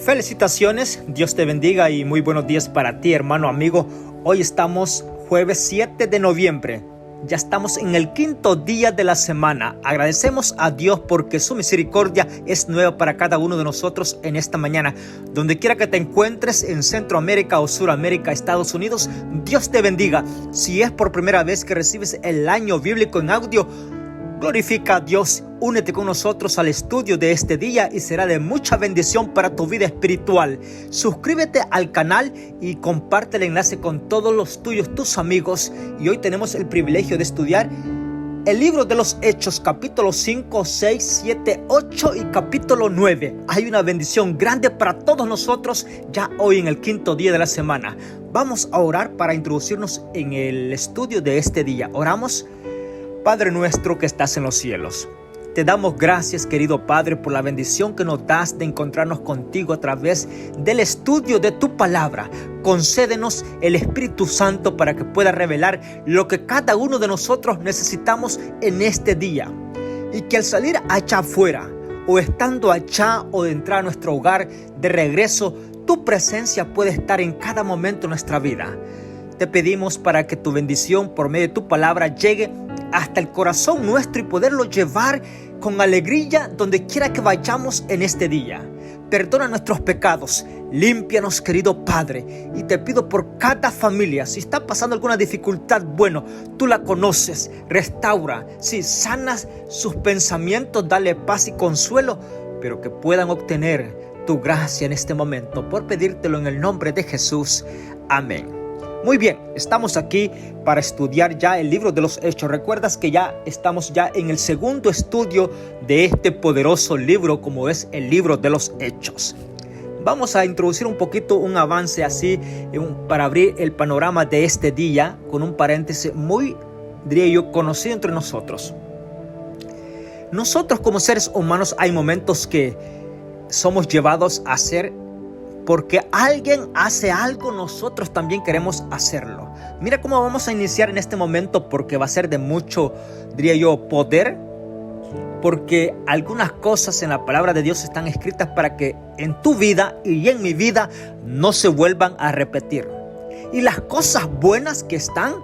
Felicitaciones, Dios te bendiga y muy buenos días para ti, hermano, amigo. Hoy estamos jueves 7 de noviembre. Ya estamos en el quinto día de la semana. Agradecemos a Dios porque su misericordia es nueva para cada uno de nosotros en esta mañana. Donde quiera que te encuentres, en Centroamérica o Suramérica, Estados Unidos, Dios te bendiga. Si es por primera vez que recibes el año bíblico en audio, glorifica a Dios. Únete con nosotros al estudio de este día y será de mucha bendición para tu vida espiritual. Suscríbete al canal y comparte el enlace con todos los tuyos, tus amigos. Y hoy tenemos el privilegio de estudiar el libro de los Hechos, capítulo 5, 6, 7, 8 y capítulo 9. Hay una bendición grande para todos nosotros ya hoy en el quinto día de la semana. Vamos a orar para introducirnos en el estudio de este día. Oramos. Padre nuestro que estás en los cielos, te damos gracias, querido Padre, por la bendición que nos das de encontrarnos contigo a través del estudio de tu palabra. Concédenos el Espíritu Santo para que pueda revelar lo que cada uno de nosotros necesitamos en este día. Y que al salir allá afuera, o estando allá o de entrar a nuestro hogar, de regreso, tu presencia puede estar en cada momento de nuestra vida. Te pedimos para que tu bendición por medio de tu palabra llegue hasta el corazón nuestro y poderlo llevar con alegría donde quiera que vayamos en este día. Perdona nuestros pecados, límpianos, querido Padre, y te pido por cada familia, si está pasando alguna dificultad, bueno, tú la conoces, restaura, si sanas sus pensamientos, dale paz y consuelo, pero que puedan obtener tu gracia en este momento, por pedírtelo en el nombre de Jesús. Amén. Muy bien, estamos aquí para estudiar ya el libro de los Hechos. Recuerdas que ya estamos en el segundo estudio de este poderoso libro como es el libro de los Hechos. Vamos a introducir un poquito un avance así para abrir el panorama de este día con un paréntesis muy, diría yo, conocido entre nosotros. Nosotros como seres humanos hay momentos que somos llevados a hacer. Porque alguien hace algo, nosotros también queremos hacerlo. Mira cómo vamos a iniciar en este momento porque va a ser de mucho, diría yo, poder. Porque algunas cosas en la palabra de Dios están escritas para que en tu vida y en mi vida no se vuelvan a repetir. Y las cosas buenas que están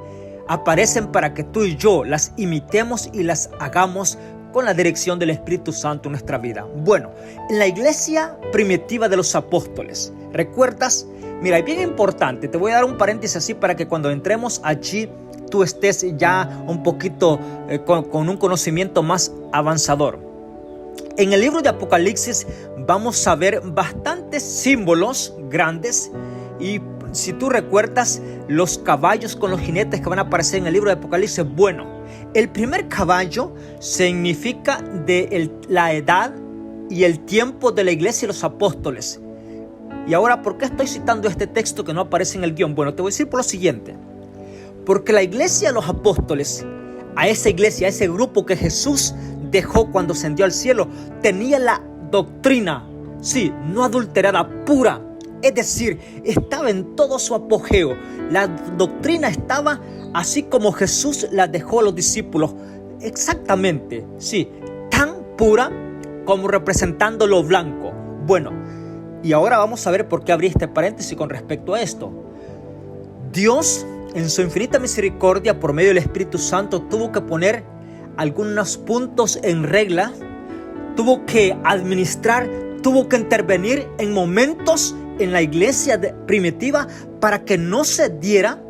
aparecen para que tú y yo las imitemos y las hagamos con la dirección del Espíritu Santo en nuestra vida. Bueno, en la iglesia primitiva de los apóstoles, ¿recuerdas? Mira, es bien importante, te voy a dar un paréntesis así para que cuando entremos allí tú estés ya un poquito con un conocimiento más avanzador. En el libro de Apocalipsis vamos a ver bastantes símbolos grandes y si tú recuerdas los caballos con los jinetes que van a aparecer en el libro de Apocalipsis, bueno, el primer caballo significa la edad y el tiempo de la iglesia y los apóstoles. Y ahora, ¿por qué estoy citando este texto que no aparece en el guión? Bueno, te voy a decir por lo siguiente. Porque la iglesia de los apóstoles, a esa iglesia, a ese grupo que Jesús dejó cuando ascendió al cielo, tenía la doctrina, sí, no adulterada, pura. Es decir, estaba en todo su apogeo. La doctrina estaba así como Jesús la dejó a los discípulos. Exactamente, sí, tan pura como representando lo blanco. Bueno, y ahora vamos a ver por qué abrí este paréntesis con respecto a esto. Dios, en su infinita misericordia, por medio del Espíritu Santo, tuvo que poner algunos puntos en regla, tuvo que administrar, tuvo que intervenir en momentos en la iglesia primitiva para que no se diera,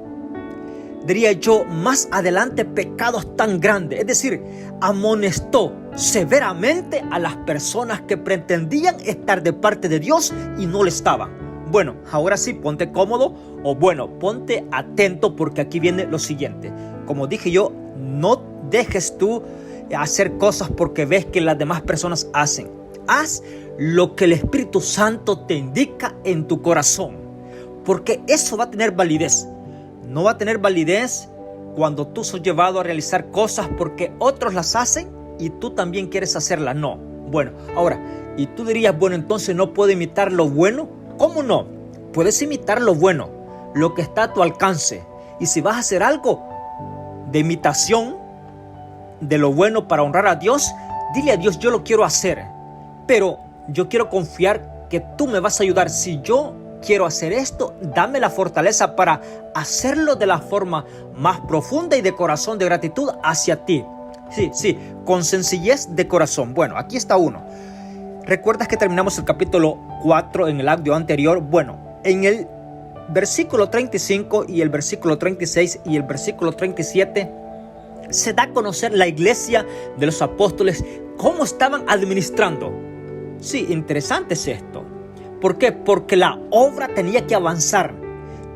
diría yo, más adelante pecados tan grandes. Es decir, amonestó severamente a las personas que pretendían estar de parte de Dios y no lo estaban. Bueno, ahora sí, ponte cómodo o bueno, ponte atento porque aquí viene lo siguiente. Como dije yo, no dejes tú hacer cosas porque ves que las demás personas hacen. Haz lo que el Espíritu Santo te indica en tu corazón, porque eso va a tener validez. No va a tener validez cuando tú sos llevado a realizar cosas porque otros las hacen y tú también quieres hacerlas. No. Bueno, ahora, y tú dirías, bueno, entonces no puedo imitar lo bueno. ¿Cómo no? Puedes imitar lo bueno, lo que está a tu alcance. Y si vas a hacer algo de imitación de lo bueno para honrar a Dios, dile a Dios, yo lo quiero hacer, pero yo quiero confiar que tú me vas a ayudar. Si yo quiero hacer esto, dame la fortaleza para hacerlo de la forma más profunda y de corazón de gratitud hacia ti. Sí, con sencillez de corazón. Bueno, aquí está uno. ¿Recuerdas que terminamos el capítulo 4 en el audio anterior? Bueno, en el versículo 35 y el versículo 36 y el versículo 37 se da a conocer la iglesia de los apóstoles, cómo estaban administrando. Sí, interesante es esto. ¿Por qué? Porque la obra tenía que avanzar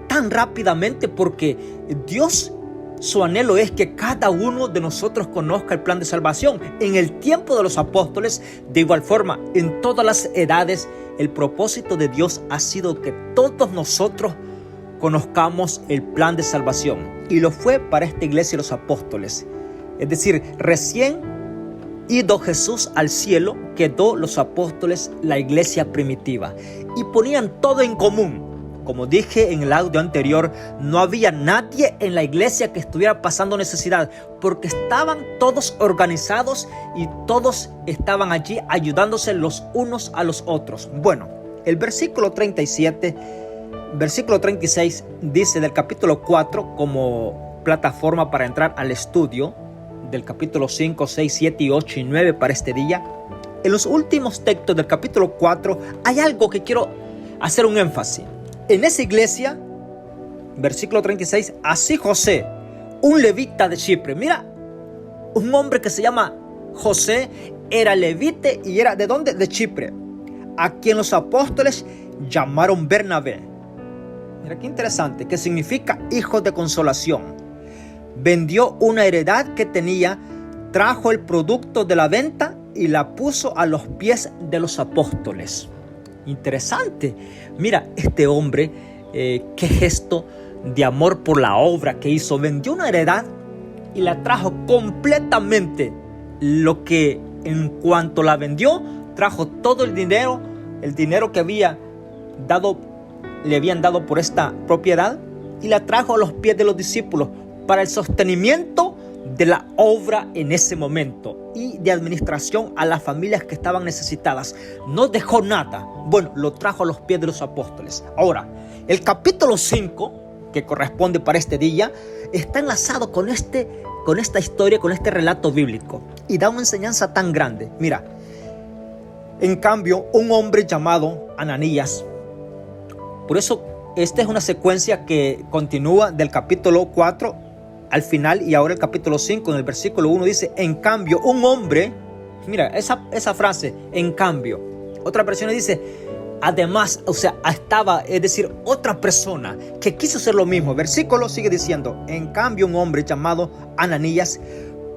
tan rápidamente, porque Dios, su anhelo es que cada uno de nosotros conozca el plan de salvación. En el tiempo de los apóstoles, de igual forma, en todas las edades, el propósito de Dios ha sido que todos nosotros conozcamos el plan de salvación. Y lo fue para esta iglesia de los apóstoles. Es decir, recién ido Jesús al cielo, quedó los apóstoles, la iglesia primitiva, y ponían todo en común. Como dije en el audio anterior, no había nadie en la iglesia que estuviera pasando necesidad, porque estaban todos organizados y todos estaban allí ayudándose los unos a los otros. Bueno, el versículo 37, versículo 36 dice del capítulo 4 como plataforma para entrar al estudio del capítulo 5, 6, 7 y 8 y 9 para este día. En los últimos textos del capítulo 4 hay algo que quiero hacer un énfasis. En esa iglesia, versículo 36, así José, un levita de Chipre. Mira, un hombre que se llama José, era levite y era ¿de dónde? De Chipre. A quien los apóstoles llamaron Bernabé. Mira qué interesante, que significa hijo de consolación. Vendió una heredad que tenía, trajo el producto de la venta y la puso a los pies de los apóstoles. Interesante. Mira, este hombre, qué gesto de amor por la obra que hizo. Vendió una heredad y la trajo completamente. Lo que en cuanto la vendió, trajo todo el dinero que le habían dado por esta propiedad, y la trajo a los pies de los discípulos para el sostenimiento de la obra en ese momento y de administración a las familias que estaban necesitadas. No dejó nada. Bueno, lo trajo a los pies de los apóstoles. Ahora, el capítulo 5, que corresponde para este día, está enlazado con esta historia, con este relato bíblico, y da una enseñanza tan grande. Mira, en cambio, un hombre llamado Ananías. Por eso, esta es una secuencia que continúa del capítulo 4 al final, y ahora el capítulo 5 en el versículo 1 dice, en cambio, un hombre, mira esa frase, en cambio. Otra versión dice, además, o sea, estaba, es decir, otra persona que quiso hacer lo mismo. El versículo sigue diciendo, en cambio, un hombre llamado Ananías,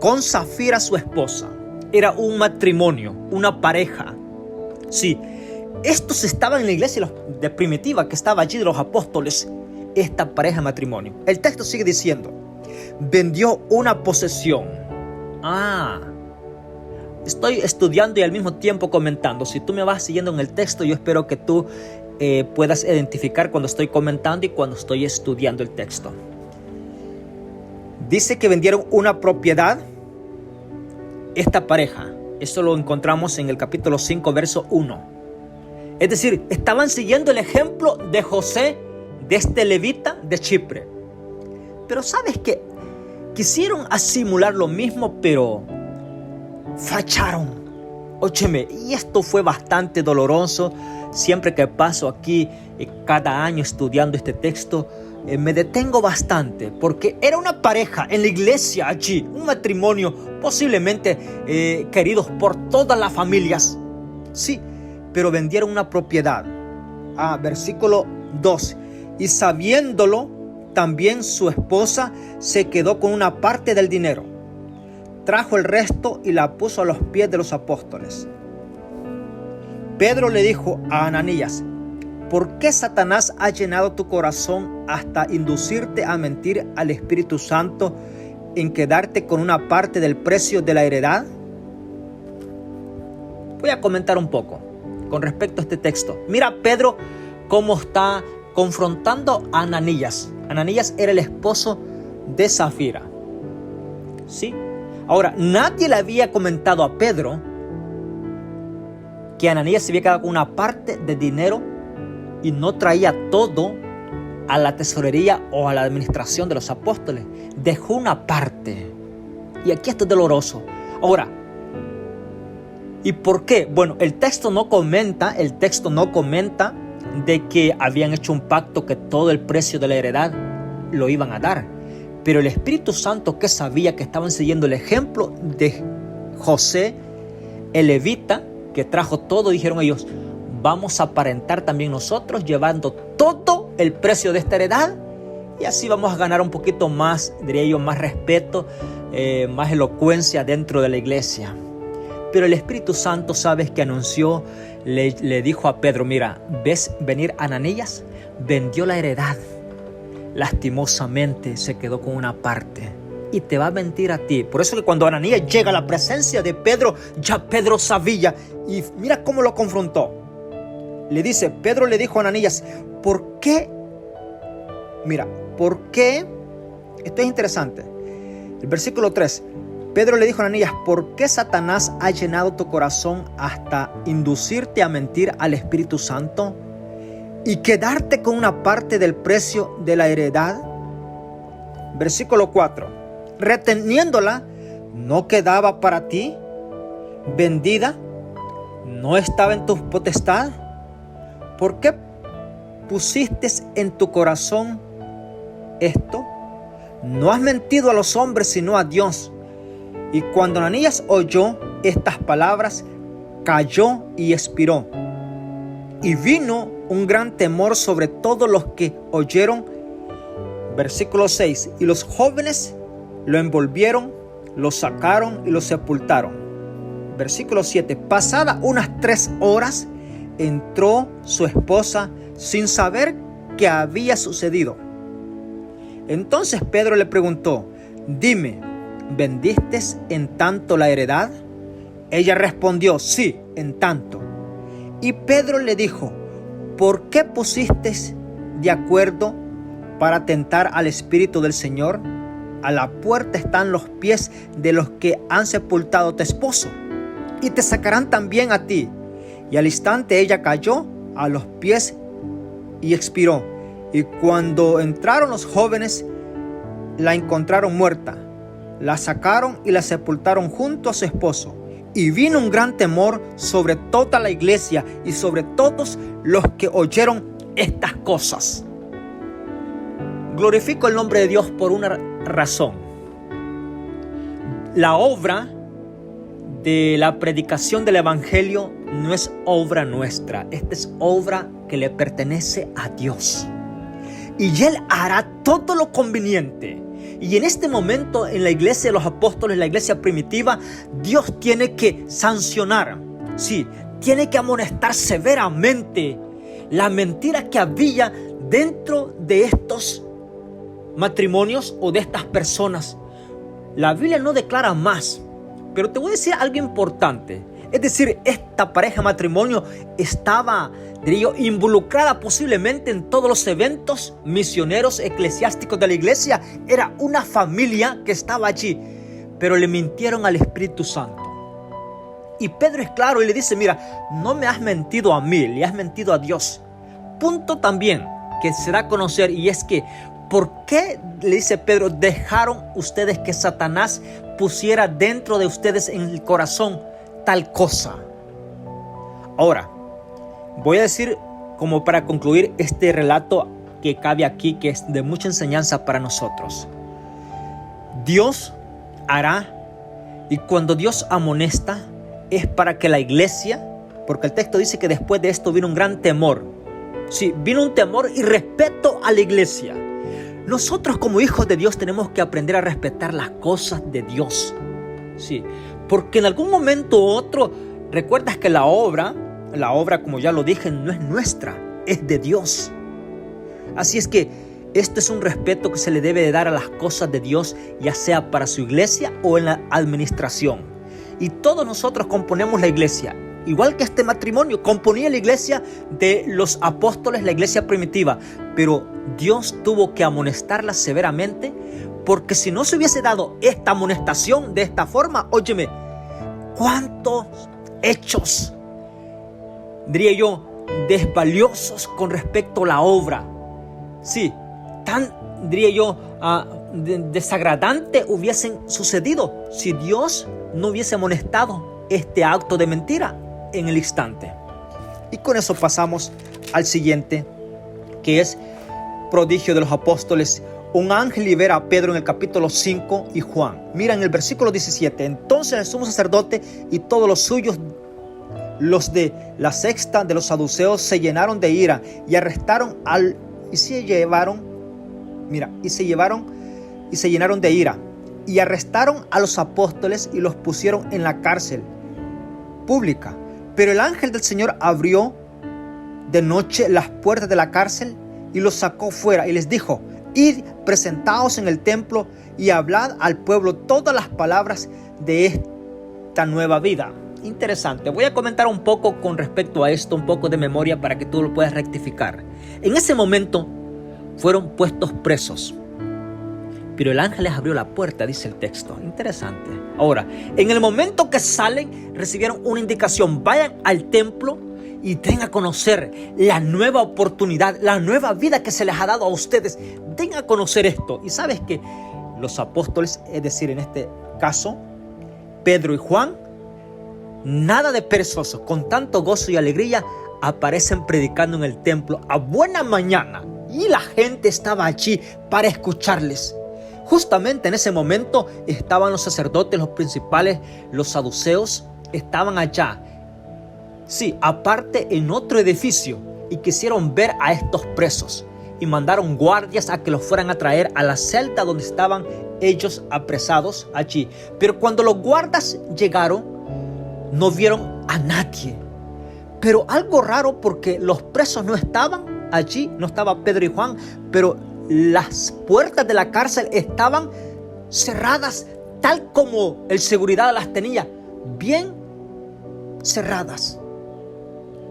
con Zafira su esposa. Era un matrimonio, una pareja. Sí, estos estaban en la iglesia de primitiva que estaba allí de los apóstoles, esta pareja de matrimonio. El texto sigue diciendo, vendió una posesión. Estoy estudiando y al mismo tiempo comentando. Si tú me vas siguiendo en el texto, yo espero que tú puedas identificar cuando estoy comentando y cuando estoy estudiando el texto. Dice que vendieron una propiedad, esta pareja. Esto lo encontramos en el capítulo 5, verso 1. Es decir, estaban siguiendo el ejemplo de José, de este levita de Chipre. Pero ¿sabes qué? Quisieron simular lo mismo, pero fallaron. Óyeme, y esto fue bastante doloroso. Siempre que paso aquí, cada año estudiando este texto, me detengo bastante, porque era una pareja en la iglesia allí, un matrimonio posiblemente queridos por todas las familias. Sí, pero vendieron una propiedad. Versículo 2. Y sabiéndolo, también su esposa se quedó con una parte del dinero. Trajo el resto y la puso a los pies de los apóstoles. Pedro le dijo a Ananías, ¿por qué Satanás ha llenado tu corazón hasta inducirte a mentir al Espíritu Santo en quedarte con una parte del precio de la heredad? Voy a comentar un poco con respecto a este texto. Mira Pedro cómo está confrontando a Ananías. Ananías era el esposo de Zafira. ¿Sí? Ahora, nadie le había comentado a Pedro que Ananías se había quedado con una parte de dinero y no traía todo a la tesorería o a la administración de los apóstoles. Dejó una parte. Y aquí esto es doloroso. Ahora, ¿y por qué? Bueno, el texto no comenta de que habían hecho un pacto que todo el precio de la heredad lo iban a dar. Pero el Espíritu Santo, que sabía que estaban siguiendo el ejemplo de José, el levita, que trajo todo, dijeron ellos, vamos a aparentar también nosotros llevando todo el precio de esta heredad y así vamos a ganar un poquito más, diría yo, más respeto, más elocuencia dentro de la iglesia. Pero el Espíritu Santo, ¿sabes qué anunció? Le dijo a Pedro, mira, ¿ves venir Ananías? Vendió la heredad. Lastimosamente se quedó con una parte y te va a mentir a ti. Por eso que cuando Ananías llega a la presencia de Pedro, ya Pedro sabía. Y mira cómo lo confrontó. Le dice, Pedro le dijo a Ananías, ¿por qué? Mira, ¿por qué? Esto es interesante. El versículo 3. Pedro le dijo a Ananías, ¿por qué Satanás ha llenado tu corazón hasta inducirte a mentir al Espíritu Santo y quedarte con una parte del precio de la heredad? Versículo 4. Reteniéndola, ¿no quedaba para ti? ¿Vendida? ¿No estaba en tu potestad? ¿Por qué pusiste en tu corazón esto? No has mentido a los hombres, sino a Dios. Y cuando Ananías oyó estas palabras, cayó y expiró. Y vino un gran temor sobre todos los que oyeron. Versículo 6. Y los jóvenes lo envolvieron, lo sacaron y lo sepultaron. Versículo 7. Pasadas unas 3 horas, entró su esposa sin saber qué había sucedido. Entonces Pedro le preguntó, dime, ¿vendiste en tanto la heredad? Ella respondió, sí, en tanto. Y Pedro le dijo, ¿por qué pusiste de acuerdo para tentar al Espíritu del Señor? A la puerta están los pies de los que han sepultado a tu esposo, y te sacarán también a ti. Y al instante ella cayó a los pies y expiró. Y cuando entraron los jóvenes, la encontraron muerta. La sacaron y la sepultaron junto a su esposo. Y vino un gran temor sobre toda la iglesia y sobre todos los que oyeron estas cosas. Glorifico el nombre de Dios por una razón. La obra de la predicación del Evangelio no es obra nuestra. Esta es obra que le pertenece a Dios. Y Él hará todo lo conveniente. Y en este momento, en la iglesia de los apóstoles, la iglesia primitiva, Dios tiene que sancionar, sí, tiene que amonestar severamente la mentira que había dentro de estos matrimonios o de estas personas. La Biblia no declara más, pero te voy a decir algo importante. Es decir, esta pareja matrimonio estaba, diría yo, involucrada posiblemente en todos los eventos misioneros eclesiásticos de la iglesia. Era una familia que estaba allí, pero le mintieron al Espíritu Santo. Y Pedro es claro y le dice, mira, no me has mentido a mí, le has mentido a Dios. Punto también que se da a conocer, y es que, ¿por qué, le dice Pedro, dejaron ustedes que Satanás pusiera dentro de ustedes en el corazón tal cosa? Ahora, voy a decir, como para concluir este relato que cabe aquí, que es de mucha enseñanza para nosotros. Dios hará, y cuando Dios amonesta, es para que la iglesia, porque el texto dice que después de esto vino un gran temor. Sí, vino un temor y respeto a la iglesia. Nosotros como hijos de Dios tenemos que aprender a respetar las cosas de Dios. Sí, porque en algún momento u otro, recuerdas que la obra, como ya lo dije, no es nuestra, es de Dios. Así es que este es un respeto que se le debe de dar a las cosas de Dios, ya sea para su iglesia o en la administración. Y todos nosotros componemos la iglesia. Igual que este matrimonio componía la iglesia de los apóstoles, la iglesia primitiva. Pero Dios tuvo que amonestarla severamente, porque si no se hubiese dado esta amonestación de esta forma, óyeme, ¿cuántos hechos diría yo, desvaliosos con respecto a la obra. Sí, tan, diría yo, desagradante hubiesen sucedido si Dios no hubiese amonestado este acto de mentira en el instante. Y con eso pasamos al siguiente, que es prodigio de los apóstoles. Un ángel libera a Pedro en el capítulo 5 y Juan. Mira en el versículo 17. Entonces el sumo sacerdote y todos los suyos, los de la secta de los saduceos, se llenaron de ira y arrestaron y se llenaron de ira y arrestaron a los apóstoles y los pusieron en la cárcel pública. Pero el ángel del Señor abrió de noche las puertas de la cárcel y los sacó fuera y les dijo: id, presentaos en el templo y hablad al pueblo todas las palabras de esta nueva vida. Interesante. Voy a comentar un poco con respecto a esto, un poco de memoria para que tú lo puedas rectificar. En ese momento fueron puestos presos, pero el ángel les abrió la puerta, dice el texto. Interesante. Ahora, en el momento que salen, recibieron una indicación: vayan al templo y den a conocer la nueva oportunidad, la nueva vida que se les ha dado a ustedes. Den a conocer esto. Y sabes que los apóstoles, es decir, en este caso, Pedro y Juan, nada de perezosos, con tanto gozo y alegría, aparecen predicando en el templo a buena mañana. Y la gente estaba allí para escucharles. Justamente en ese momento estaban los sacerdotes, los principales, los saduceos, estaban allá. Sí, aparte en otro edificio, y quisieron ver a estos presos y mandaron guardias a que los fueran a traer a la celda donde estaban ellos apresados allí. Pero cuando los guardas llegaron, no vieron a nadie. Pero algo raro, porque los presos no estaban allí, no estaba Pedro y Juan, pero las puertas de la cárcel estaban cerradas, tal como el seguridad las tenía, bien cerradas.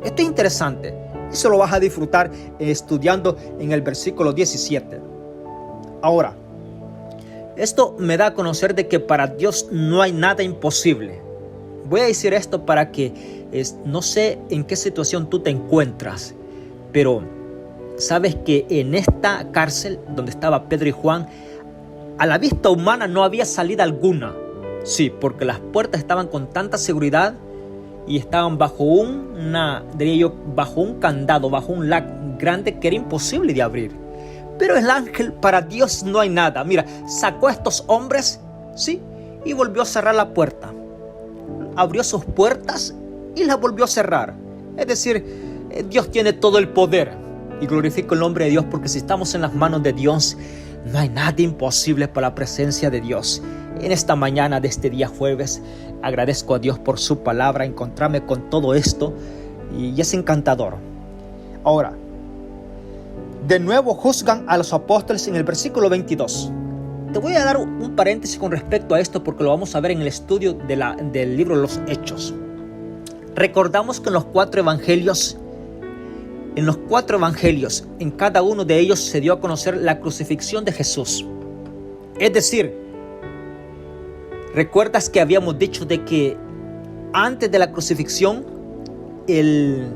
Esto es interesante. Eso lo vas a disfrutar estudiando en el versículo 17. Ahora, esto me da a conocer de que para Dios no hay nada imposible. Voy a decir esto para que no sé en qué situación tú te encuentras, pero sabes que en esta cárcel donde estaba Pedro y Juan, a la vista humana no había salida alguna. Sí, porque las puertas estaban con tanta seguridad y estaban bajo un candado, bajo un lac grande que era imposible de abrir. Pero el ángel, para Dios no hay nada. Mira, sacó a estos hombres, sí, y volvió a cerrar la puerta. Abrió sus puertas y las volvió a cerrar. Es decir, Dios tiene todo el poder. Y glorifico el nombre de Dios, porque si estamos en las manos de Dios, no hay nada imposible para la presencia de Dios. En esta mañana de este día jueves, agradezco a Dios por su palabra, encontrarme con todo esto, y es encantador. Ahora, de nuevo juzgan a los apóstoles en el versículo 22. Te voy a dar un paréntesis con respecto a esto, porque lo vamos a ver en el estudio del libro de los Hechos. Recordamos que en los cuatro evangelios, en cada uno de ellos se dio a conocer la crucifixión de Jesús. Es decir, recuerdas que habíamos dicho de que antes de la crucifixión, el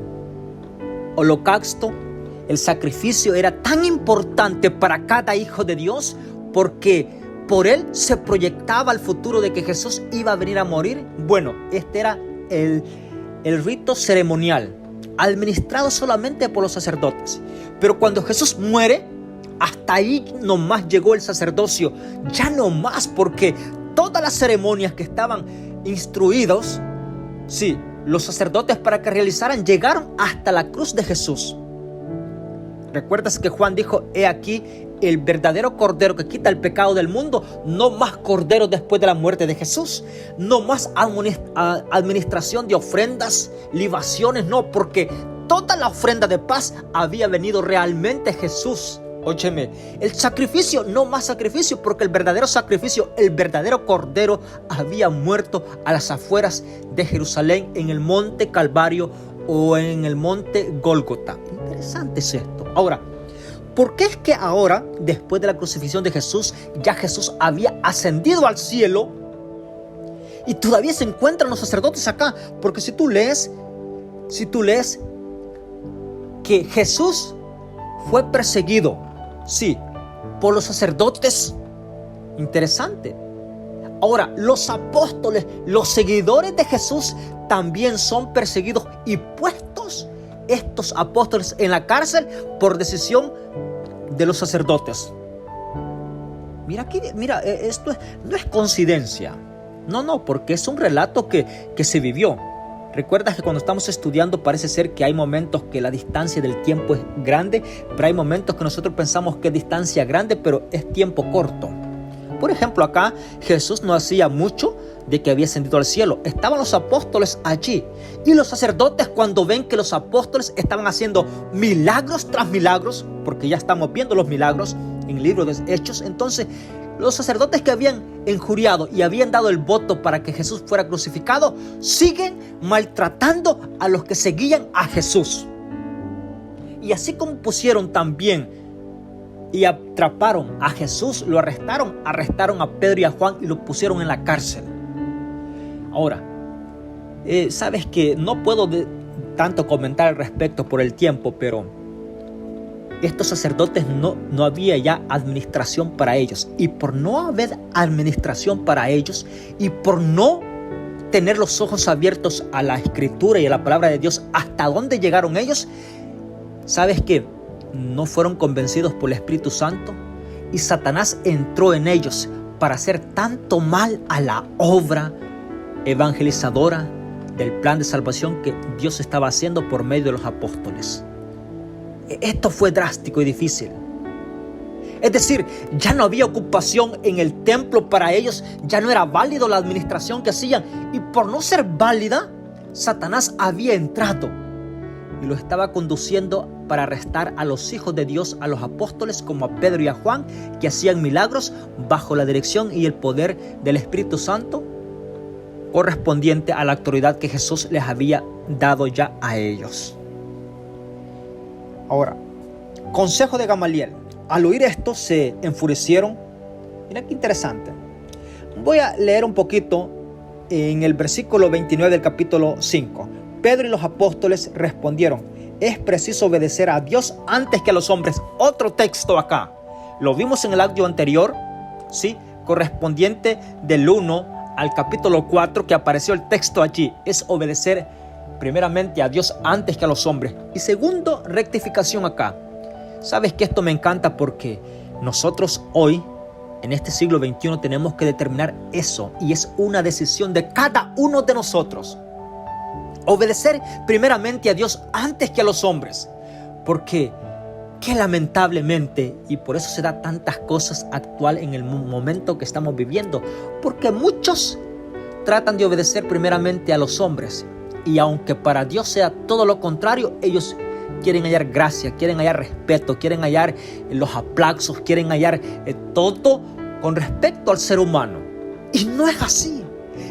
holocausto, el sacrificio era tan importante para cada hijo de Dios, porque por él se proyectaba el futuro de que Jesús iba a venir a morir. Bueno, este era el rito ceremonial, administrado solamente por los sacerdotes. Pero cuando Jesús muere, hasta ahí nomás llegó el sacerdocio. Ya no más, porque todas las ceremonias que estaban instruidos, sí, los sacerdotes para que realizaran, llegaron hasta la cruz de Jesús. ¿Recuerdas que Juan dijo: he aquí el verdadero cordero que quita el pecado del mundo? No más cordero después de la muerte de Jesús. No más administración de ofrendas, libaciones, no, porque toda la ofrenda de paz había venido realmente Jesús. Óyeme, el sacrificio, no más sacrificio, porque el verdadero sacrificio, el verdadero cordero, había muerto a las afueras de Jerusalén, en el monte Calvario o en el monte Gólgota. Interesante es esto. Ahora, ¿por qué es que ahora, después de la crucifixión de Jesús, ya Jesús había ascendido al cielo y todavía se encuentran los sacerdotes acá? Porque si tú lees que Jesús fue perseguido, sí, por los sacerdotes. Interesante. Ahora, los apóstoles, los seguidores de Jesús, también son perseguidos y puestos estos apóstoles en la cárcel por decisión de los sacerdotes. Mira aquí, mira, esto no es coincidencia. No, porque es un relato que se vivió. Recuerda que cuando estamos estudiando parece ser que hay momentos que la distancia del tiempo es grande, pero hay momentos que nosotros pensamos que es distancia grande, pero es tiempo corto. Por ejemplo, acá Jesús no hacía mucho de que había ascendido al cielo. Estaban los apóstoles allí. Y los sacerdotes, cuando ven que los apóstoles estaban haciendo milagros tras milagros, porque ya estamos viendo los milagros en el libro de Hechos, entonces los sacerdotes que habían injuriado y habían dado el voto para que Jesús fuera crucificado, siguen maltratando a los que seguían a Jesús. Y así como pusieron también y atraparon a Jesús, lo arrestaron a Pedro y a Juan y lo pusieron en la cárcel. Ahora, sabes que no puedo tanto comentar al respecto por el tiempo, pero estos sacerdotes no había ya administración para ellos. Y por no haber administración para ellos y por no tener los ojos abiertos a la Escritura y a la palabra de Dios, hasta dónde llegaron ellos, ¿sabes qué? No fueron convencidos por el Espíritu Santo y Satanás entró en ellos para hacer tanto mal a la obra evangelizadora del plan de salvación que Dios estaba haciendo por medio de los apóstoles. Esto fue drástico y difícil. Es decir, ya no había ocupación en el templo para ellos, ya no era válido la administración que hacían, y por no ser válida, Satanás había entrado y lo estaba conduciendo para arrestar a los hijos de Dios, a los apóstoles como a Pedro y a Juan, que hacían milagros bajo la dirección y el poder del Espíritu Santo, correspondiente a la autoridad que Jesús les había dado ya a ellos. Ahora, consejo de Gamaliel. Al oír esto se enfurecieron. Mira qué interesante. Voy a leer un poquito en el versículo 29 del capítulo 5. Pedro y los apóstoles respondieron: es preciso obedecer a Dios antes que a los hombres. Otro texto acá. Lo vimos en el audio anterior, ¿sí? Correspondiente del 1 al capítulo 4, que apareció el texto allí. Es obedecer primeramente a Dios antes que a los hombres. Y segundo, rectificación acá. Sabes que esto me encanta porque nosotros hoy, en este siglo XXI, tenemos que determinar eso. Y es una decisión de cada uno de nosotros. Obedecer primeramente a Dios antes que a los hombres. Porque que lamentablemente, y por eso se da tantas cosas actual en el momento que estamos viviendo, porque muchos tratan de obedecer primeramente a los hombres, y aunque para Dios sea todo lo contrario, ellos quieren hallar gracia, quieren hallar respeto, quieren hallar los aplausos, quieren hallar todo con respecto al ser humano. Y no es así.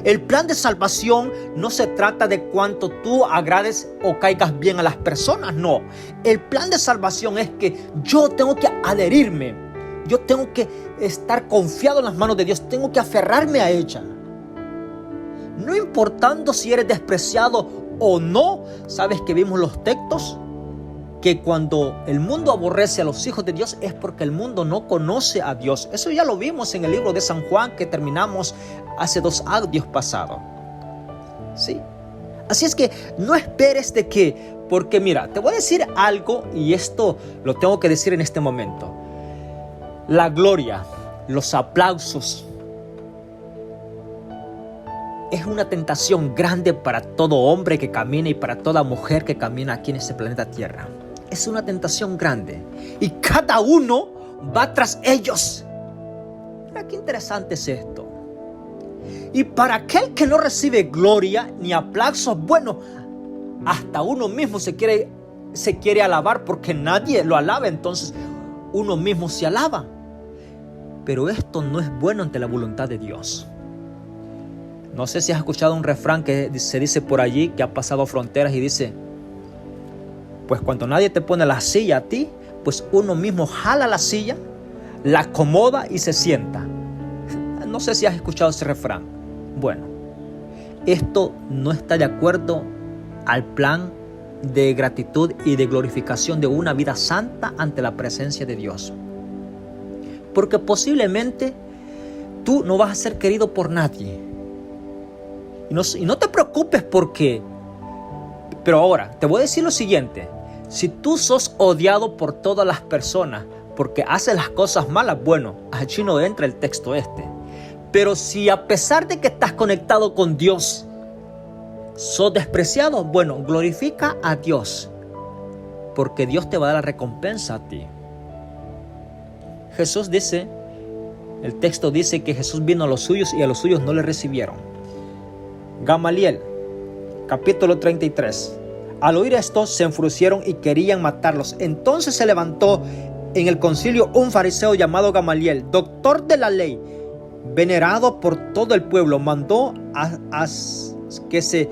El plan de salvación no se trata de cuánto tú agrades o caigas bien a las personas, no. El plan de salvación es que yo tengo que adherirme, yo tengo que estar confiado en las manos de Dios, tengo que aferrarme a ella. No importando si eres despreciado o no. ¿Sabes que vimos los textos? Que cuando el mundo aborrece a los hijos de Dios es porque el mundo no conoce a Dios. Eso ya lo vimos en el libro de San Juan que terminamos hace 2 audios pasados. ¿Sí? Así es que no esperes de que, porque mira, te voy a decir algo y esto lo tengo que decir en este momento. La gloria, los aplausos, es una tentación grande para todo hombre que camina y para toda mujer que camina aquí en este planeta Tierra. Es una tentación grande y cada uno va tras ellos. Mira qué interesante es esto. Y para aquel que no recibe gloria ni aplausos, bueno, hasta uno mismo se quiere alabar porque nadie lo alaba, entonces uno mismo se alaba. Pero esto no es bueno ante la voluntad de Dios. No sé si has escuchado un refrán que se dice por allí, que ha pasado fronteras y dice: pues cuando nadie te pone la silla a ti, pues uno mismo jala la silla, la acomoda y se sienta. No sé si has escuchado ese refrán. Bueno, esto no está de acuerdo al plan de gratitud y de glorificación de una vida santa ante la presencia de Dios. Porque posiblemente tú no vas a ser querido por nadie. Y no te preocupes porque... Pero ahora, te voy a decir lo siguiente. Si tú sos odiado por todas las personas porque haces las cosas malas, bueno, allí no entra el texto este. Pero si a pesar de que estás conectado con Dios, sos despreciado, bueno, glorifica a Dios, porque Dios te va a dar la recompensa a ti. Jesús dice, el texto dice que Jesús vino a los suyos y a los suyos no le recibieron. Gamaliel, capítulo 33. Al oír esto, se enfurecieron y querían matarlos. Entonces se levantó en el concilio un fariseo llamado Gamaliel, doctor de la ley, venerado por todo el pueblo. Mandó a que se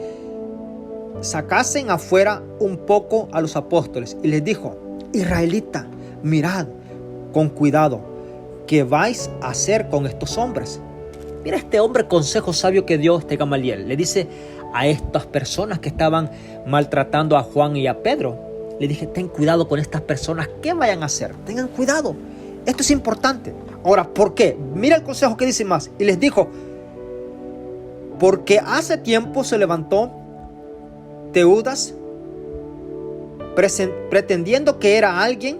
sacasen afuera un poco a los apóstoles y les dijo: Israelita, mirad con cuidado qué vais a hacer con estos hombres. Mira este hombre, consejo sabio que dio este Gamaliel. Le dice a estas personas que estaban maltratando a Juan y a Pedro, le dije: ten cuidado con estas personas, ¿qué vayan a hacer? Tengan cuidado, esto es importante. Ahora, ¿por qué? Mira el consejo que dice más. Y les dijo: porque hace tiempo se levantó Teudas pretendiendo que era alguien.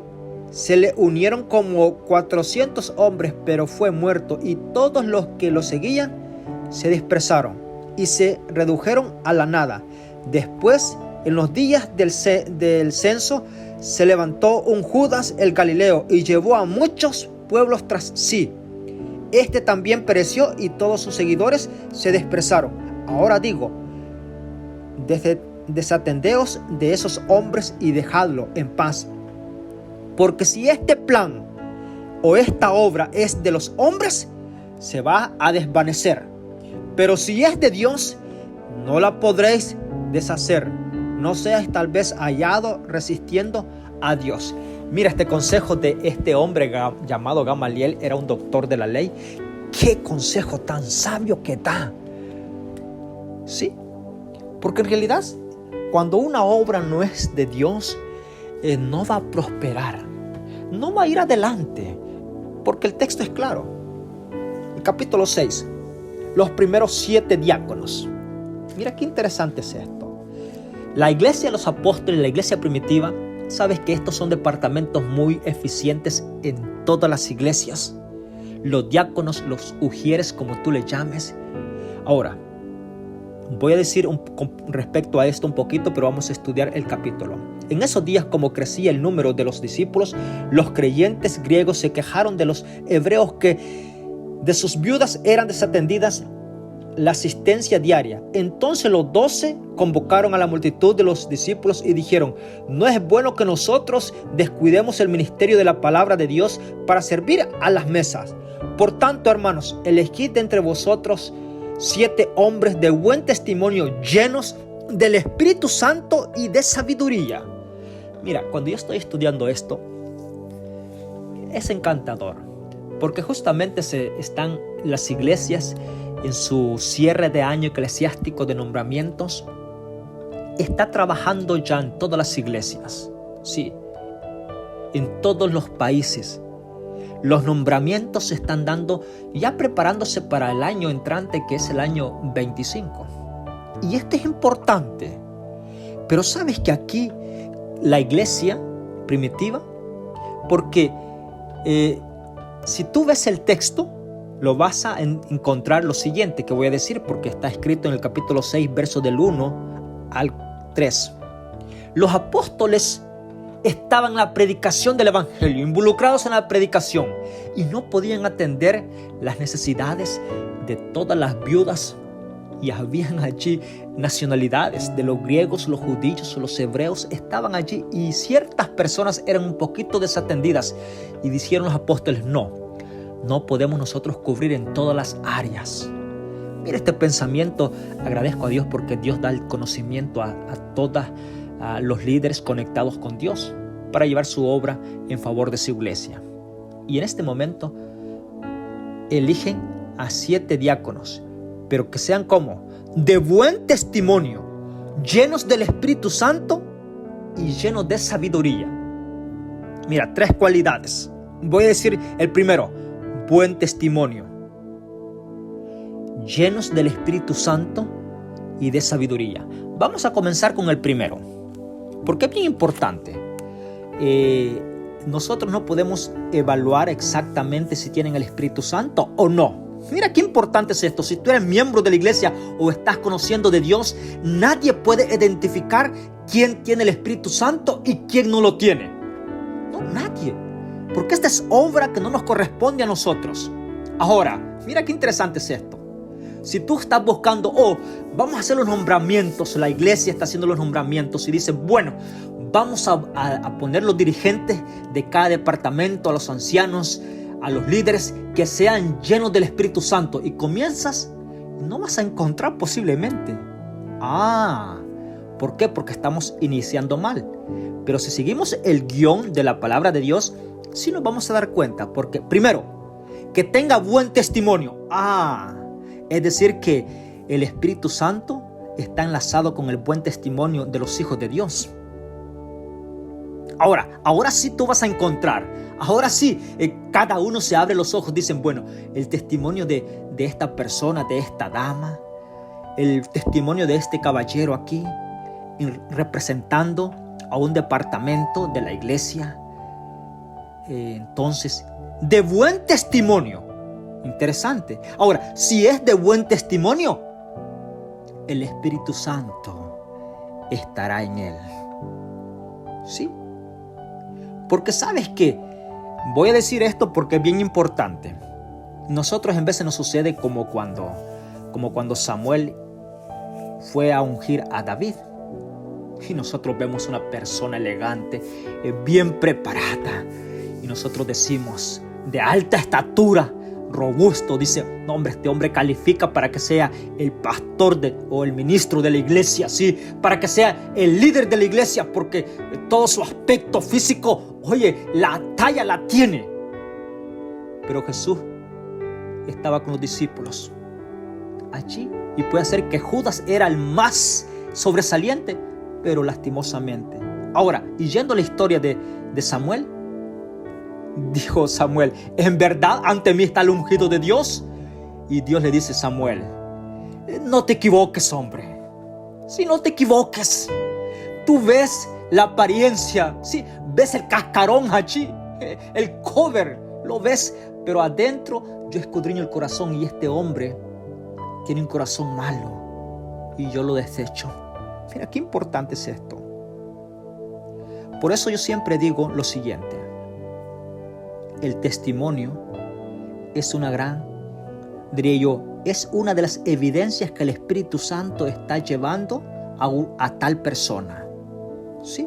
Se le unieron como 400 hombres, pero fue muerto, y todos los que lo seguían se dispersaron y se redujeron a la nada. Después, en los días del censo, se levantó un Judas el Galileo y llevó a muchos pueblos tras sí. Este también pereció y todos sus seguidores se dispersaron. Ahora digo, desatendeos de esos hombres y dejadlo en paz. Porque si este plan o esta obra es de los hombres, se va a desvanecer. Pero si es de Dios, no la podréis deshacer. No seáis tal vez hallado resistiendo a Dios. Mira este consejo de este hombre llamado Gamaliel. Era un doctor de la ley. ¡Qué consejo tan sabio que da! Sí, porque en realidad cuando una obra no es de Dios, no va a prosperar, no va a ir adelante, porque el texto es claro. El capítulo 6, los primeros 7 diáconos. Mira qué interesante es esto. La iglesia de los apóstoles, la iglesia primitiva, sabes que estos son departamentos muy eficientes en todas las iglesias. Los diáconos, los ujieres, como tú le llames. Ahora, voy a decir con respecto a esto un poquito, pero vamos a estudiar el capítulo. En esos días, como crecía el número de los discípulos, los creyentes griegos se quejaron de los hebreos que de sus viudas eran desatendidas la asistencia diaria. Entonces los 12 convocaron a la multitud de los discípulos y dijeron: no es bueno que nosotros descuidemos el ministerio de la palabra de Dios para servir a las mesas. Por tanto, hermanos, elegid de entre vosotros 7 hombres de buen testimonio, llenos del Espíritu Santo y de sabiduría. Mira, cuando yo estoy estudiando esto, es encantador, porque justamente están las iglesias en su cierre de año eclesiástico de nombramientos. Está trabajando ya en todas las iglesias, sí, en todos los países. Los nombramientos se están dando, ya preparándose para el año entrante, que es el año 25. Y esto es importante. Pero sabes que aquí la iglesia primitiva, porque si tú ves el texto, lo vas a encontrar lo siguiente que voy a decir, porque está escrito en el capítulo 6, versos del 1 al 3. Los apóstoles estaban en la predicación del evangelio, involucrados en la predicación, y no podían atender las necesidades de todas las viudas. Y habían allí nacionalidades de los griegos, los judíos, los hebreos estaban allí, y ciertas personas eran un poquito desatendidas, y dijeron los apóstoles: no podemos nosotros cubrir en todas las áreas. Mira este pensamiento. Agradezco a Dios porque Dios da el conocimiento a todas a los líderes conectados con Dios para llevar su obra en favor de su iglesia. Y en este momento eligen a 7 diáconos, pero que sean como de buen testimonio, llenos del Espíritu Santo y llenos de sabiduría. Mira, 3 cualidades. Voy a decir el primero, buen testimonio. Llenos del Espíritu Santo y de sabiduría. Vamos a comenzar con el primero, porque es bien importante. Nosotros no podemos evaluar exactamente si tienen el Espíritu Santo o no. Mira qué importante es esto. Si tú eres miembro de la iglesia o estás conociendo de Dios, nadie puede identificar quién tiene el Espíritu Santo y quién no lo tiene. No, nadie. Porque esta es obra que no nos corresponde a nosotros. Ahora, mira qué interesante es esto. Si tú estás buscando, vamos a hacer los nombramientos, la iglesia está haciendo los nombramientos y dice, bueno, vamos a poner los dirigentes de cada departamento, a los ancianos, a los líderes que sean llenos del Espíritu Santo, y comienzas, no vas a encontrar posiblemente. ¿Por qué? Porque estamos iniciando mal. Pero si seguimos el guión de la palabra de Dios, sí nos vamos a dar cuenta. Porque primero, que tenga buen testimonio. Es decir que el Espíritu Santo está enlazado con el buen testimonio de los hijos de Dios. Ahora sí tú vas a encontrar. Ahora sí, cada uno se abre los ojos. Dicen, bueno, el testimonio de esta persona, de esta dama, el testimonio de este caballero aquí, representando a un departamento de la iglesia. Entonces, de buen testimonio. Interesante. Ahora, si es de buen testimonio, el Espíritu Santo estará en él. ¿Sí? Porque sabes que, voy a decir esto porque es bien importante. Nosotros en veces nos sucede como cuando Samuel fue a ungir a David. Y nosotros vemos una persona elegante, bien preparada. Y nosotros decimos, de alta estatura, robusto. Dice, no hombre, este hombre califica para que sea el pastor o el ministro de la iglesia, sí, para que sea el líder de la iglesia, porque todo su aspecto físico, la talla la tiene. Pero Jesús estaba con los discípulos allí, y puede ser que Judas era el más sobresaliente, pero lastimosamente. Ahora, y yendo a la historia de Samuel, dijo Samuel, ¿en verdad ante mí está el ungido de Dios? Y Dios le dice, Samuel, no te equivoques, hombre. Si no te equivoques, tú ves la apariencia, sí, ves el cascarón allí, el cover, lo ves, pero adentro yo escudriño el corazón, y este hombre tiene un corazón malo y yo lo desecho. Mira qué importante es esto. Por eso yo siempre digo lo siguiente: el testimonio es es una de las evidencias que el Espíritu Santo está llevando a tal persona. ¿Sí?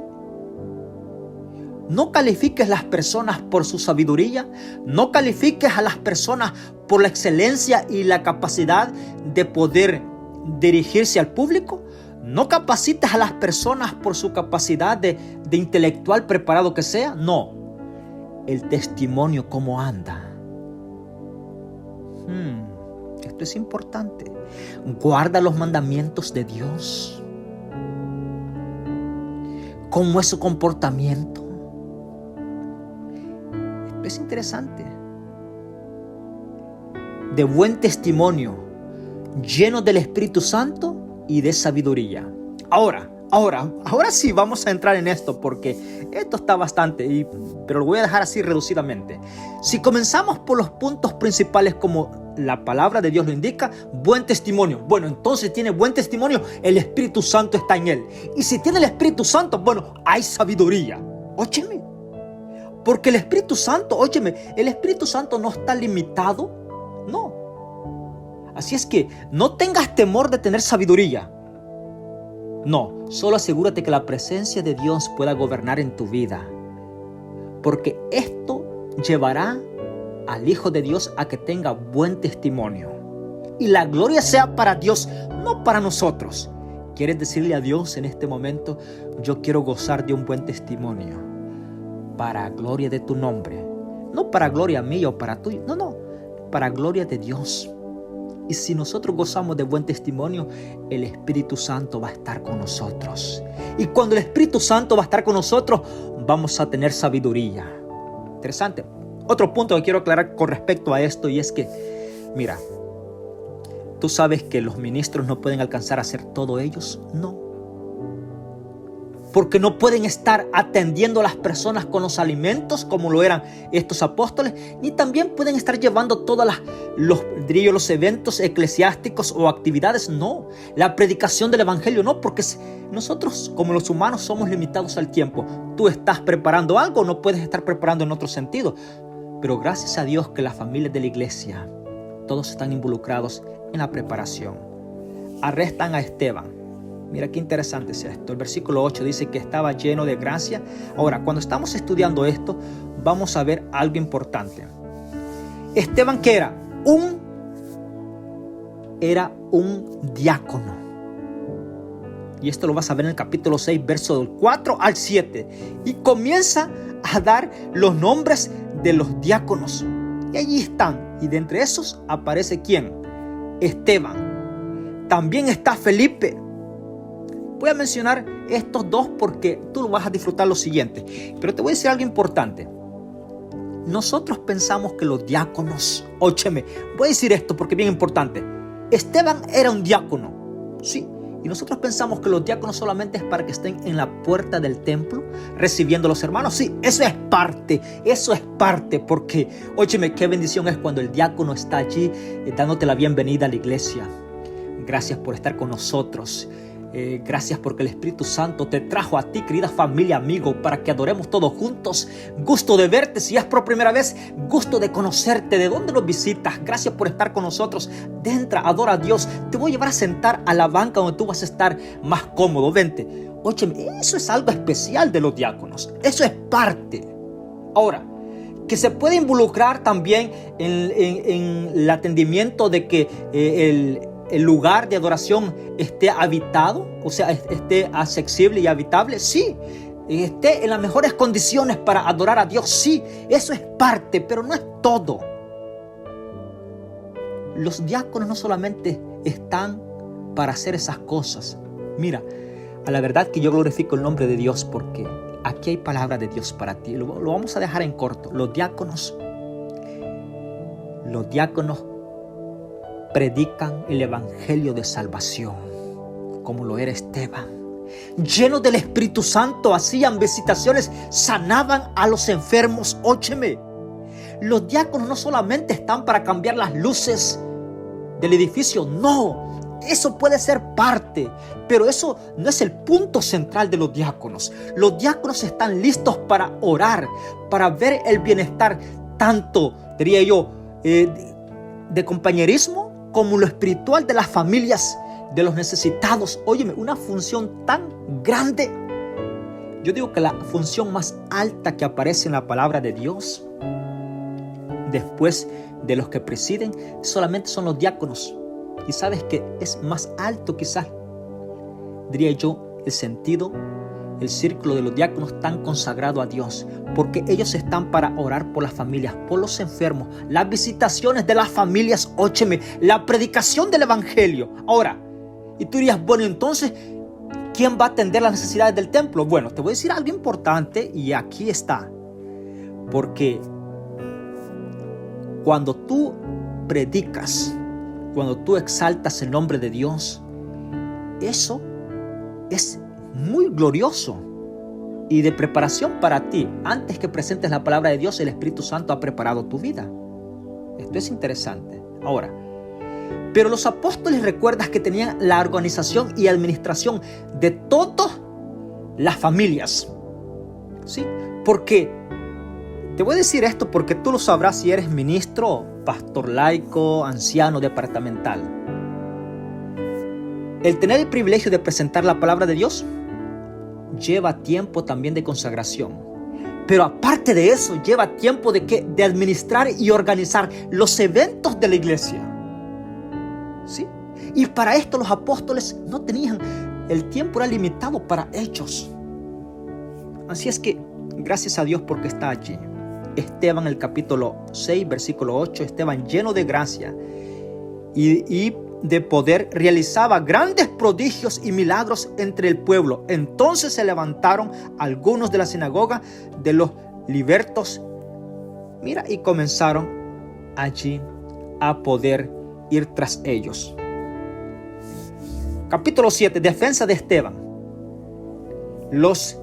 No califiques a las personas por su sabiduría, no califiques a las personas por la excelencia y la capacidad de poder dirigirse al público, no capacites a las personas por su capacidad de intelectual preparado que sea, no. El testimonio, cómo anda. Esto es importante. Guarda los mandamientos de Dios. ¿Cómo es su comportamiento? Esto es interesante. De buen testimonio, lleno del Espíritu Santo y de sabiduría. Ahora sí vamos a entrar en esto, porque esto está bastante, pero lo voy a dejar así reducidamente. Si comenzamos por los puntos principales como la palabra de Dios lo indica, buen testimonio. Bueno, entonces tiene buen testimonio, el Espíritu Santo está en él. Y si tiene el Espíritu Santo, bueno, hay sabiduría. Óyeme, porque el Espíritu Santo, el Espíritu Santo no está limitado, no. Así es que no tengas temor de tener sabiduría. No, solo asegúrate que la presencia de Dios pueda gobernar en tu vida, porque esto llevará al Hijo de Dios a que tenga buen testimonio. Y la gloria sea para Dios, no para nosotros. ¿Quieres decirle a Dios en este momento: yo quiero gozar de un buen testimonio para gloria de tu nombre? No para gloria mía o para tuya, no, para gloria de Dios. Y si nosotros gozamos de buen testimonio, el Espíritu Santo va a estar con nosotros. Y cuando el Espíritu Santo va a estar con nosotros, vamos a tener sabiduría. Interesante. Otro punto que quiero aclarar con respecto a esto, y es que, mira, ¿tú sabes que los ministros no pueden alcanzar a hacer todo ellos? No. Porque no pueden estar atendiendo a las personas con los alimentos como lo eran estos apóstoles, ni también pueden estar llevando todos los eventos eclesiásticos o actividades. No, la predicación del evangelio no, porque nosotros como los humanos somos limitados al tiempo. Tú estás preparando algo, no puedes estar preparando en otro sentido. Pero gracias a Dios que las familias de la iglesia, todos están involucrados en la preparación. Arrestan a Esteban. Mira qué interesante es esto. El versículo 8 dice que estaba lleno de gracia. Ahora, cuando estamos estudiando esto, vamos a ver algo importante. Esteban, ¿qué era? Era un diácono. Y esto lo vas a ver en el capítulo 6, verso del 4 al 7. Y comienza a dar los nombres de los diáconos. Y allí están. Y de entre esos aparece ¿quién? Esteban. También está Felipe. Voy a mencionar estos dos porque tú lo vas a disfrutar lo siguiente. Pero te voy a decir algo importante. Nosotros pensamos que los diáconos, ócheme, voy a decir esto porque es bien importante. Esteban era un diácono, sí. Y nosotros pensamos que los diáconos solamente es para que estén en la puerta del templo recibiendo a los hermanos. Sí, eso es parte, porque, ócheme, qué bendición es cuando el diácono está allí dándote la bienvenida a la iglesia. Gracias por estar con nosotros. Gracias porque el Espíritu Santo te trajo a ti, querida familia, amigo, para que adoremos todos juntos. Gusto de verte, si es por primera vez, gusto de conocerte, de dónde nos visitas. Gracias por estar con nosotros. Entra, adora a Dios. Te voy a llevar a sentar a la banca donde tú vas a estar más cómodo. Vente. Oye, eso es algo especial de los diáconos. Eso es parte. Ahora, que se puede involucrar también en el atendimiento de que el lugar de adoración esté habitado, o sea, esté accesible y habitable, sí. Esté en las mejores condiciones para adorar a Dios, sí. Eso es parte, pero no es todo. Los diáconos no solamente están para hacer esas cosas. Mira, a la verdad que yo glorifico el nombre de Dios porque aquí hay palabra de Dios para ti. Lo vamos a dejar en corto. Los diáconos predican el evangelio de salvación, como lo era Esteban. Llenos del Espíritu Santo, hacían visitaciones, sanaban a los enfermos. Ócheme, los diáconos no solamente están para cambiar las luces del edificio, no, eso puede ser parte, pero eso no es el punto central de los diáconos. Los diáconos están listos para orar, para ver el bienestar, tanto, diría yo, de compañerismo, como lo espiritual de las familias, de los necesitados. Óyeme, una función tan grande. Yo digo que la función más alta que aparece en la palabra de Dios, después de los que presiden, solamente son los diáconos. Y sabes que es más alto quizás, diría yo, el sentido, el círculo de los diáconos tan consagrado a Dios, porque ellos están para orar por las familias, por los enfermos, las visitaciones de las familias, ócheme, la predicación del evangelio. Ahora, y tú dirías, bueno, entonces, ¿quién va a atender las necesidades del templo? Bueno, te voy a decir algo importante y aquí está, porque cuando tú predicas, cuando tú exaltas el nombre de Dios, eso es muy glorioso y de preparación para ti. Antes que presentes la palabra de Dios, el Espíritu Santo ha preparado tu vida. Esto es interesante. Ahora, pero los apóstoles, recuerdas que tenían la organización y administración de todas las familias, ¿sí? Porque te voy a decir esto porque tú lo sabrás si eres ministro, pastor laico, anciano, departamental. El tener el privilegio de presentar la palabra de Dios lleva tiempo también de consagración. Pero aparte de eso, lleva tiempo de administrar y organizar los eventos de la iglesia. ¿Sí? Y para esto los apóstoles no tenían, el tiempo era limitado para ellos. Así es que, gracias a Dios porque está allí. Esteban, el capítulo 6, versículo 8, Esteban lleno de gracia y de poder, realizaba grandes prodigios y milagros entre el pueblo. Entonces se levantaron algunos de la sinagoga de los libertos, y comenzaron allí a poder ir tras ellos. Capítulo 7, defensa de Esteban. Los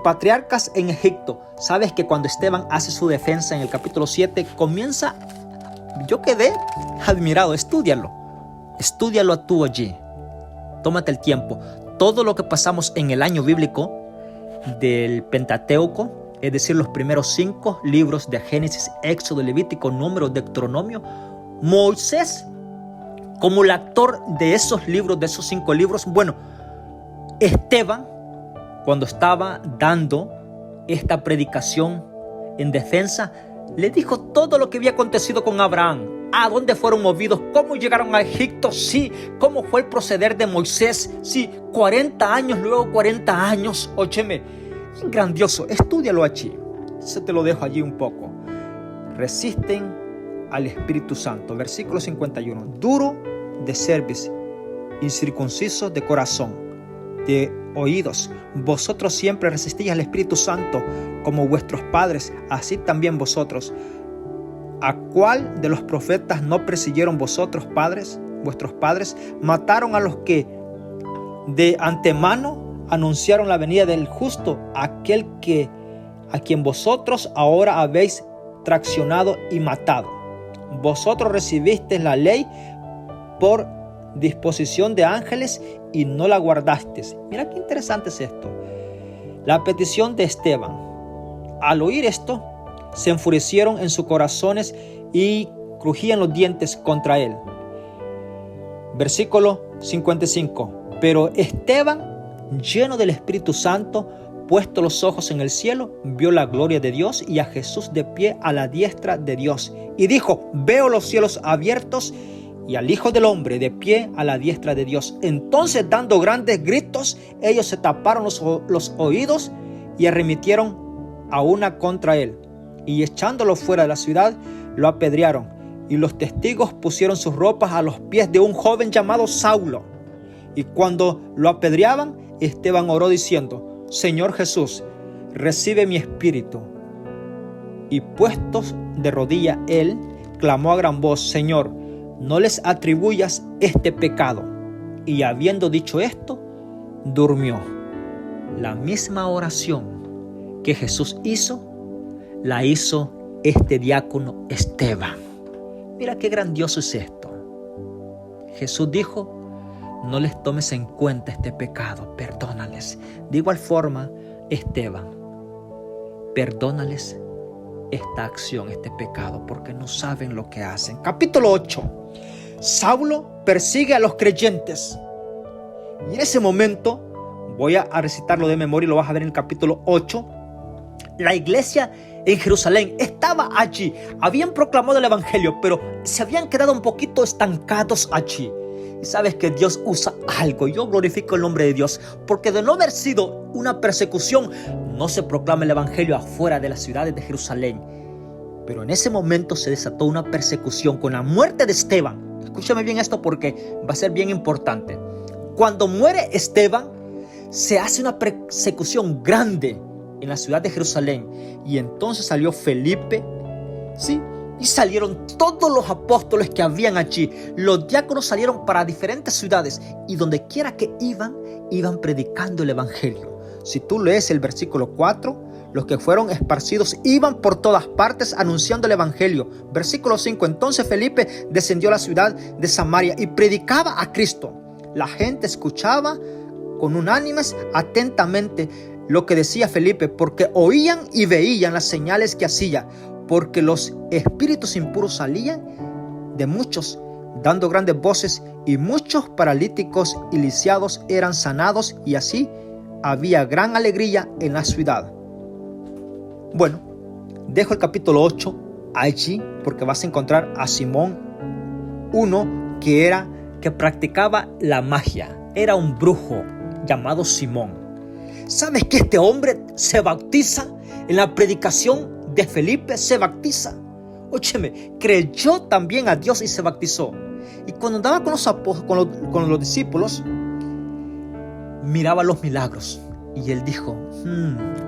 patriarcas en Egipto. Sabes que cuando Esteban hace su defensa en el capítulo 7, comienza, yo quedé admirado. Estúdialo tú allí, tómate el tiempo. Todo lo que pasamos en el año bíblico del Pentateuco, es decir, los primeros 5 libros de Génesis, Éxodo, Levítico, Números, Deuteronomio, Moisés como el actor de esos libros, de esos 5 libros. Bueno, Esteban, cuando estaba dando esta predicación en defensa, le dijo todo lo que había acontecido con Abraham, a dónde fueron movidos, cómo llegaron a Egipto, sí, cómo fue el proceder de Moisés, sí, 40 años, luego 40 años, óyeme, grandioso, estúdialo allí, se te lo dejo allí un poco. Resisten al Espíritu Santo, versículo 51, duro de cerviz, incircuncisos de corazón, de oídos, vosotros siempre resistís al Espíritu Santo como vuestros padres, así también vosotros. ¿A cuál de los profetas no persiguieron vuestros padres? Mataron a los que de antemano anunciaron la venida del justo, a quien vosotros ahora habéis traicionado y matado. Vosotros recibisteis la ley por disposición de ángeles y no la guardasteis. Mira qué interesante es esto. La petición de Esteban. Al oír esto, se enfurecieron en sus corazones y crujían los dientes contra él. Versículo 55. Pero Esteban, lleno del Espíritu Santo, puesto los ojos en el cielo, vio la gloria de Dios y a Jesús de pie a la diestra de Dios. Y dijo: veo los cielos abiertos y al Hijo del Hombre de pie a la diestra de Dios. Entonces, dando grandes gritos, ellos se taparon los oídos y arremetieron a una contra él. Y echándolo fuera de la ciudad, lo apedrearon. Y los testigos pusieron sus ropas a los pies de un joven llamado Saulo. Y cuando lo apedreaban, Esteban oró diciendo: Señor Jesús, recibe mi espíritu. Y puestos de rodilla él, clamó a gran voz: Señor, no les atribuyas este pecado. Y habiendo dicho esto, durmió. La misma oración que Jesús hizo, la hizo este diácono Esteban. Mira qué grandioso es esto. Jesús dijo: no les tomes en cuenta este pecado, perdónales. De igual forma, Esteban, perdónales esta acción, este pecado, porque no saben lo que hacen. Capítulo 8. Saulo persigue a los creyentes. Y en ese momento, voy a recitarlo de memoria y lo vas a ver en el capítulo 8. La iglesia en Jerusalén estaba allí. Habían proclamado el evangelio, pero se habían quedado un poquito estancados allí. Y sabes que Dios usa algo. Yo glorifico el nombre de Dios, porque de no haber sido una persecución, no se proclama el evangelio afuera de las ciudades de Jerusalén. Pero en ese momento se desató una persecución con la muerte de Esteban. Escúchame bien esto, porque va a ser bien importante. Cuando muere Esteban, se hace una persecución grande en la ciudad de Jerusalén. Y entonces salió Felipe, ¿sí? Y salieron todos los apóstoles que habían allí. Los diáconos salieron para diferentes ciudades, y donde quiera que iban predicando el evangelio. Si tú lees el versículo 4, los que fueron esparcidos iban por todas partes anunciando el evangelio. Versículo 5, entonces Felipe descendió a la ciudad de Samaria y predicaba a Cristo. La gente escuchaba con unánimes atentamente lo que decía Felipe, porque oían y veían las señales que hacía, porque los espíritus impuros salían de muchos, dando grandes voces, y muchos paralíticos y lisiados eran sanados, y así había gran alegría en la ciudad. Bueno, dejo el capítulo 8 allí, porque vas a encontrar a Simón, uno que practicaba la magia. Era un brujo llamado Simón. ¿Sabes que este hombre se bautiza en la predicación de Felipe? Se bautiza. Óyeme, creyó también a Dios y se bautizó. Y cuando andaba con los discípulos, miraba los milagros. Y él dijo,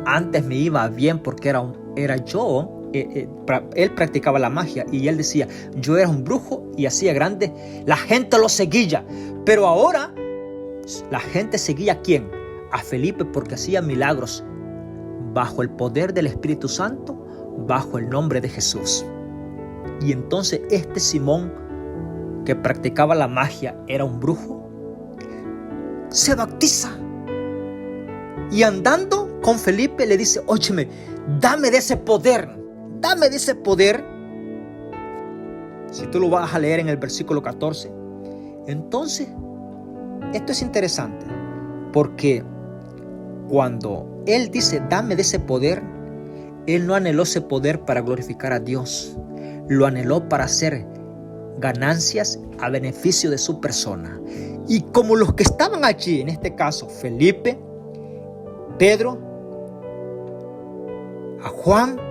antes me iba bien porque era yo. Él practicaba la magia y él decía, yo era un brujo y hacía grande, la gente lo seguía, pero ahora la gente seguía ¿a quién? A Felipe, porque hacía milagros bajo el poder del Espíritu Santo, bajo el nombre de Jesús. Y entonces este Simón, que practicaba la magia, era un brujo, se bautiza y andando con Felipe le dice, óyeme, dame de ese poder. Dame de ese poder. Si tú lo vas a leer en el versículo 14. Entonces, esto es interesante. Porque cuando él dice, dame de ese poder, él no anheló ese poder para glorificar a Dios. Lo anheló para hacer ganancias a beneficio de su persona. Y como los que estaban allí, en este caso, Felipe, Pedro, a Juan,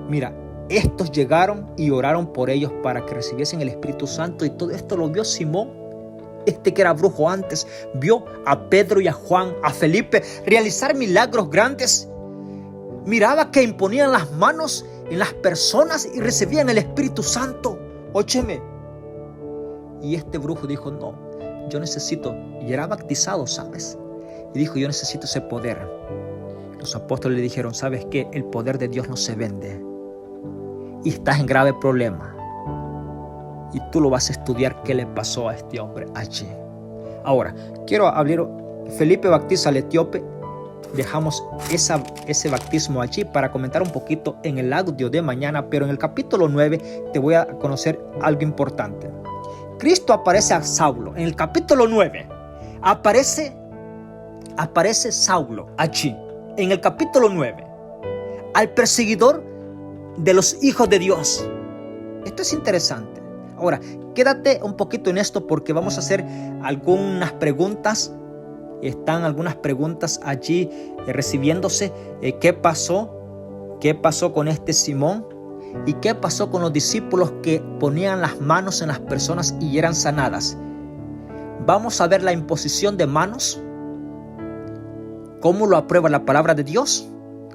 mira, estos llegaron y oraron por ellos para que recibiesen el Espíritu Santo, y todo esto lo vio Simón, que era brujo antes. Vio a Pedro y a Juan, a Felipe realizar milagros grandes. Miraba que imponían las manos en las personas y recibían el Espíritu Santo. Óyeme. Y este brujo dijo, no, yo necesito, y era bautizado, ¿sabes? Y dijo, yo necesito ese poder. Los apóstoles le dijeron, ¿sabes qué? El poder de Dios no se vende. Y estás en grave problema. Y tú lo vas a estudiar qué le pasó a este hombre allí. Ahora, quiero hablar. Felipe bautiza al etíope. Dejamos ese bautismo allí para comentar un poquito en el audio de mañana. Pero en el capítulo 9 te voy a conocer algo importante. Cristo aparece a Saulo. En el capítulo 9 aparece Saulo allí. En el capítulo 9. Al perseguidor de los hijos de Dios. Esto es interesante. Ahora, quédate un poquito en esto porque vamos a hacer algunas preguntas. Están algunas preguntas allí recibiéndose. ¿Qué pasó? ¿Qué pasó con este Simón? ¿Y qué pasó con los discípulos que ponían las manos en las personas y eran sanadas? Vamos a ver la imposición de manos. ¿Cómo lo aprueba la palabra de Dios?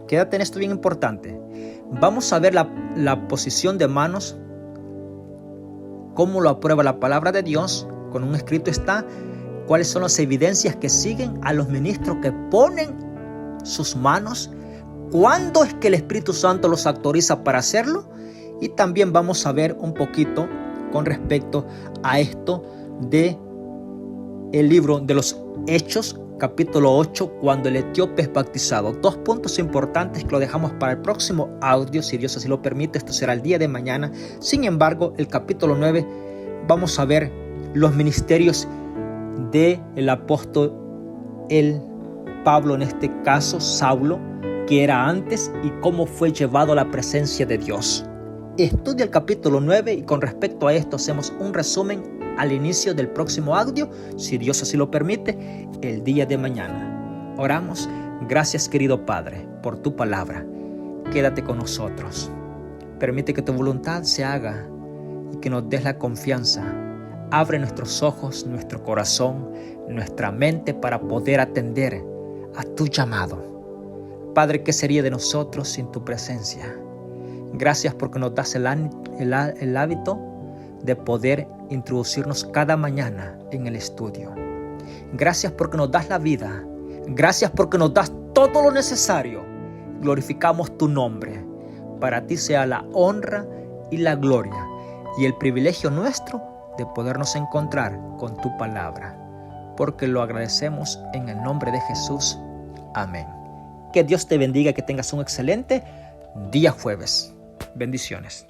Quédate en esto bien importante. Vamos a ver la posición de manos. ¿Cómo lo aprueba la palabra de Dios? Con un escrito está. ¿Cuáles son las evidencias que siguen a los ministros que ponen sus manos? ¿Cuándo es que el Espíritu Santo los autoriza para hacerlo? Y también vamos a ver un poquito con respecto a esto de el libro de los Hechos, capítulo 8, cuando el etíope es bautizado. 2 puntos importantes que lo dejamos para el próximo audio, si Dios así lo permite. Esto será el día de mañana. Sin embargo, el capítulo 9 vamos a ver los ministerios del apóstol Pablo, en este caso Saulo, que era antes, y cómo fue llevado a la presencia de Dios. Estudia el capítulo 9 y con respecto a esto hacemos un resumen al inicio del próximo audio, si Dios así lo permite, el día de mañana. Oramos. Gracias, querido Padre, por tu palabra. Quédate con nosotros. Permite que tu voluntad se haga y que nos des la confianza. Abre nuestros ojos, nuestro corazón, nuestra mente para poder atender a tu llamado. Padre, ¿qué sería de nosotros sin tu presencia? Gracias porque nos das el hábito de poder introducirnos cada mañana en el estudio. Gracias porque nos das la vida. Gracias porque nos das todo lo necesario. Glorificamos tu nombre. Para ti sea la honra y la gloria y el privilegio nuestro de podernos encontrar con tu palabra. Porque lo agradecemos en el nombre de Jesús. Amén. Que Dios te bendiga, que tengas un excelente día jueves. Bendiciones.